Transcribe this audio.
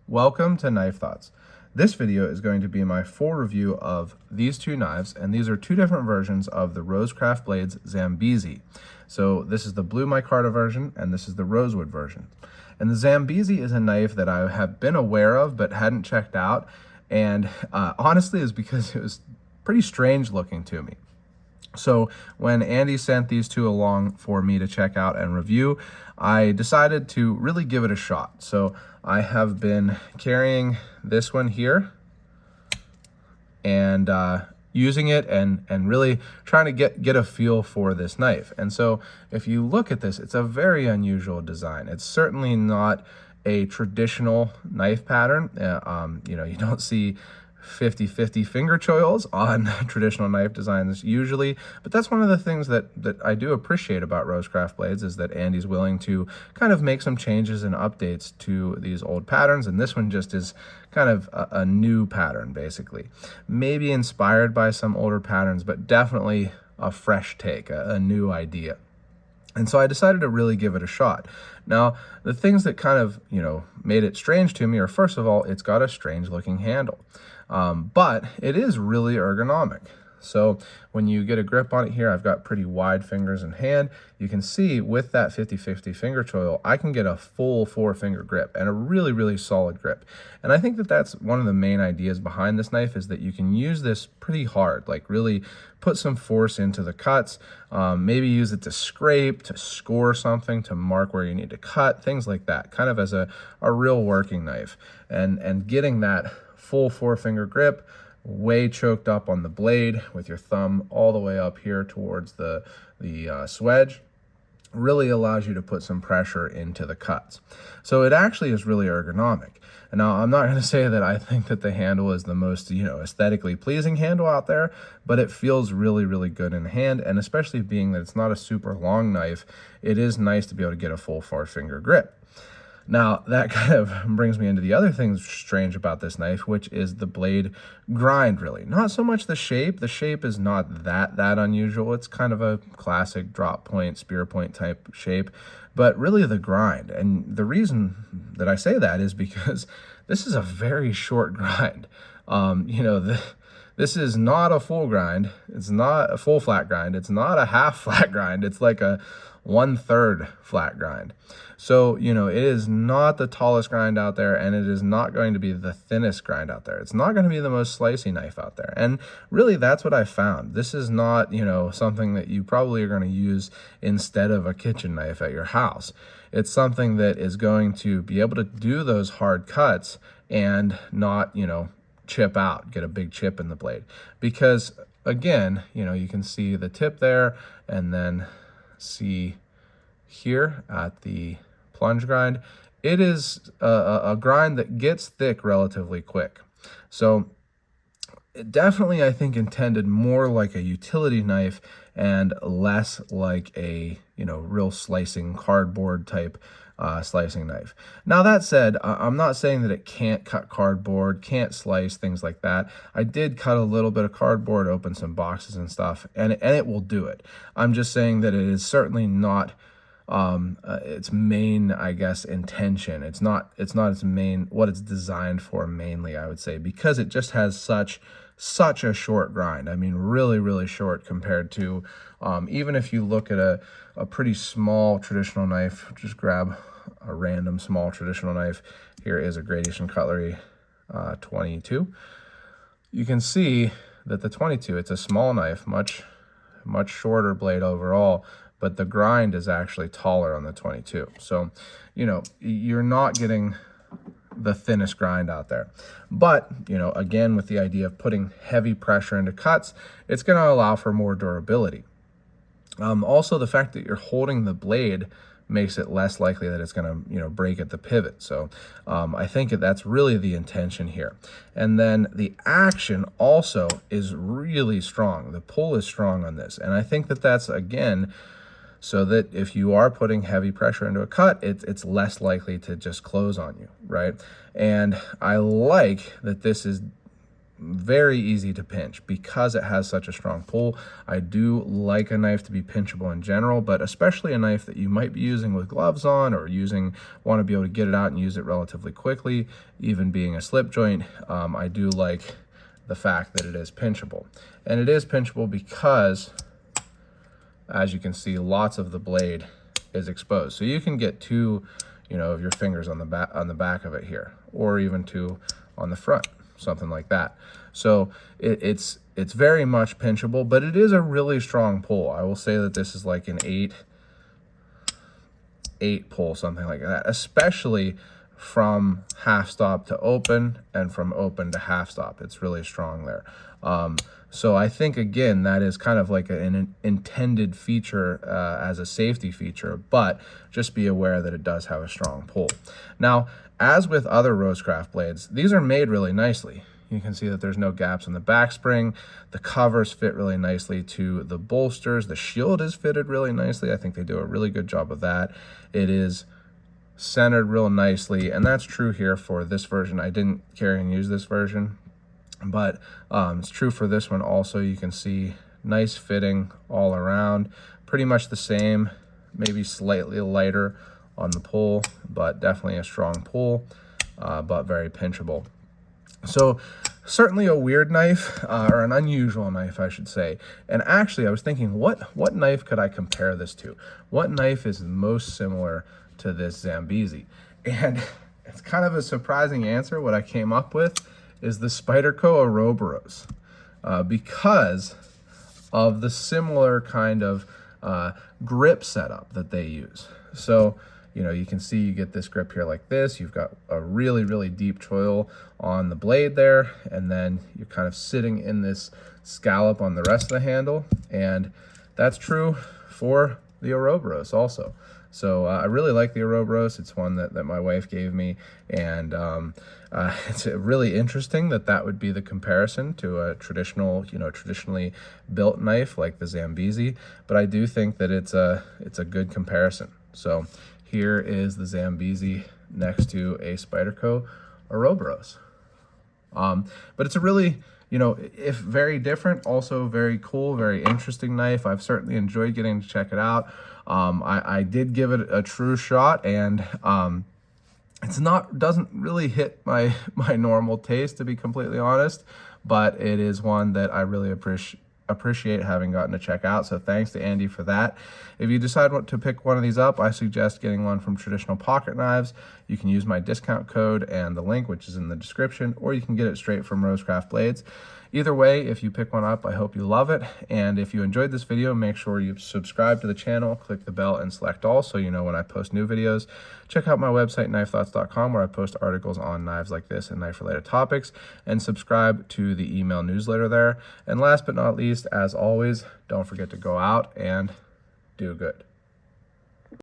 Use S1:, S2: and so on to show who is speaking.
S1: Welcome to Knife Thoughts. This video is going to be my full review of these two knives, and these are two different versions of the RoseCraft blades Zambezi. So this is the blue micarta version, and this is the rosewood version. And the Zambezi is a knife that I have been aware of but hadn't checked out, and honestly is because it was pretty strange looking to me. So when Andy sent these two along for me to check out and review, I decided to really give it a shot. So I have been carrying this one here and using it and really trying to get a feel for this knife. And so if you look at this, it's a very unusual design. It's certainly not a traditional knife pattern. You don't see 50-50 finger choils on traditional knife designs usually, but that's one of the things that I do appreciate about RoseCraft blades, is that Andy's willing to kind of make some changes and updates to these old patterns, and this one just is kind of a new pattern, basically. Maybe inspired by some older patterns, but definitely a fresh take, a new idea. And so I decided to really give it a shot. Now, the things that kind of, made it strange to me are, first of all, it's got a strange looking handle. But it is really ergonomic. So when you get a grip on it here, I've got pretty wide fingers in hand. You can see with that 50-50 finger choil, I can get a full 4-finger grip and a really, really solid grip. And I think that that's one of the main ideas behind this knife, is that you can use this pretty hard, like really put some force into the cuts, maybe use it to scrape, to score something, to mark where you need to cut, things like that, kind of as a real working knife. And getting that full 4-finger grip, way choked up on the blade with your thumb all the way up here towards the swedge, really allows you to put some pressure into the cuts. So it actually is really ergonomic. And now, I'm not going to say that I think that the handle is the most, aesthetically pleasing handle out there, but it feels really, really good in the hand. And especially being that it's not a super long knife, it is nice to be able to get a full 4-finger grip. Now, that kind of brings me into the other thing strange about this knife, which is the blade grind, really. Not so much the shape. The shape is not that unusual. It's kind of a classic drop point, spear point type shape, but really the grind. And the reason that I say that is because this is a very short grind. This is not a full grind. It's not a full flat grind. It's not a half flat grind. It's like a 1/3 flat grind. So, it is not the tallest grind out there, and it is not going to be the thinnest grind out there. It's not going to be the most slicey knife out there. And really, that's what I found. This is not, something that you probably are going to use instead of a kitchen knife at your house. It's something that is going to be able to do those hard cuts and not, chip out, get a big chip in the blade. Because, again, you can see the tip there, and then see here at the plunge grind, it is a grind that gets thick relatively quick. So it definitely, I think, intended more like a utility knife and less like a real slicing cardboard type slicing knife. Now, that said, I'm not saying that it can't cut cardboard, can't slice, things like that. I did cut a little bit of cardboard, open some boxes and stuff, and it will do it. I'm just saying that it is certainly not its main, I guess, intention. It's not its main, what it's designed for mainly, I would say, because it just has such a short grind. I mean, really, really short compared to, even if you look at a pretty small traditional knife. Just grab a random small traditional knife. Here is a Gradation Cutlery 22. You can see that the 22, it's a small knife, much shorter blade overall, but the grind is actually taller on the 22. So, you're not getting the thinnest grind out there. But, again, with the idea of putting heavy pressure into cuts, it's going to allow for more durability. Also, the fact that you're holding the blade makes it less likely that it's going to, break at the pivot. So I think that's really the intention here. And then the action also is really strong. The pull is strong on this. And I think that that's, again, so that if you are putting heavy pressure into a cut, it's less likely to just close on you, right? And I like that this is very easy to pinch because it has such a strong pull. I do like a knife to be pinchable in general, but especially a knife that you might be using with gloves on or want to be able to get it out and use it relatively quickly, even being a slip joint. I do like the fact that it is pinchable. And it is pinchable because, as you can see, lots of the blade is exposed. So you can get two, of your fingers on the back of it here, or even two on the front, something like that. So it's very much pinchable, but it is a really strong pull. I will say that this is like an 8 pull, something like that, especially from half stop to open and from open to half stop. It's really strong there. So I think, again, that is kind of like an intended feature as a safety feature, but just be aware that it does have a strong pull. Now, as with other RoseCraft blades, these are made really nicely. You can see that there's no gaps in the back spring. The covers fit really nicely to the bolsters. The shield is fitted really nicely. I think they do a really good job of that. It is centered real nicely, and that's true here for this version. I didn't carry and use this version, but it's true for this one also. You can see nice fitting all around, pretty much the same, maybe slightly lighter on the pull, but definitely a strong pull, but very pinchable. So certainly a weird knife, or an unusual knife, I should say. And actually, I was thinking, what knife could I compare this to? What knife is most similar to this Zambezi? And it's kind of a surprising answer. What I came up with is the Spyderco Ouroboros, because of the similar kind of grip setup that they use. So, you can see you get this grip here like this. You've got a really, really deep choil on the blade there, and then you're kind of sitting in this scallop on the rest of the handle, and that's true for the Ouroboros also. So I really like the Ouroboros. It's one that my wife gave me, and it's really interesting that would be the comparison to a traditionally built knife like the Zambezi. But I do think that it's a good comparison. So here is the Zambezi next to a Spyderco Ouroboros. But it's a really, if very different, also very cool, very interesting knife. I've certainly enjoyed getting to check it out. I did give it a true shot, and doesn't really hit my normal taste, to be completely honest, but it is one that I really appreciate having gotten to check out. So thanks to Andy for that. If you decide what to pick one of these up, I suggest getting one from Traditional Pocket Knives. You can use my discount code and the link, which is in the description, or you can get it straight from RoseCraft Blades. Either way, if you pick one up, I hope you love it. And if you enjoyed this video, make sure you subscribe to the channel, click the bell, and select all so you know when I post new videos. Check out my website, knifethoughts.com, where I post articles on knives like this and knife-related topics, and subscribe to the email newsletter there. And last but not least, as always, don't forget to go out and do good.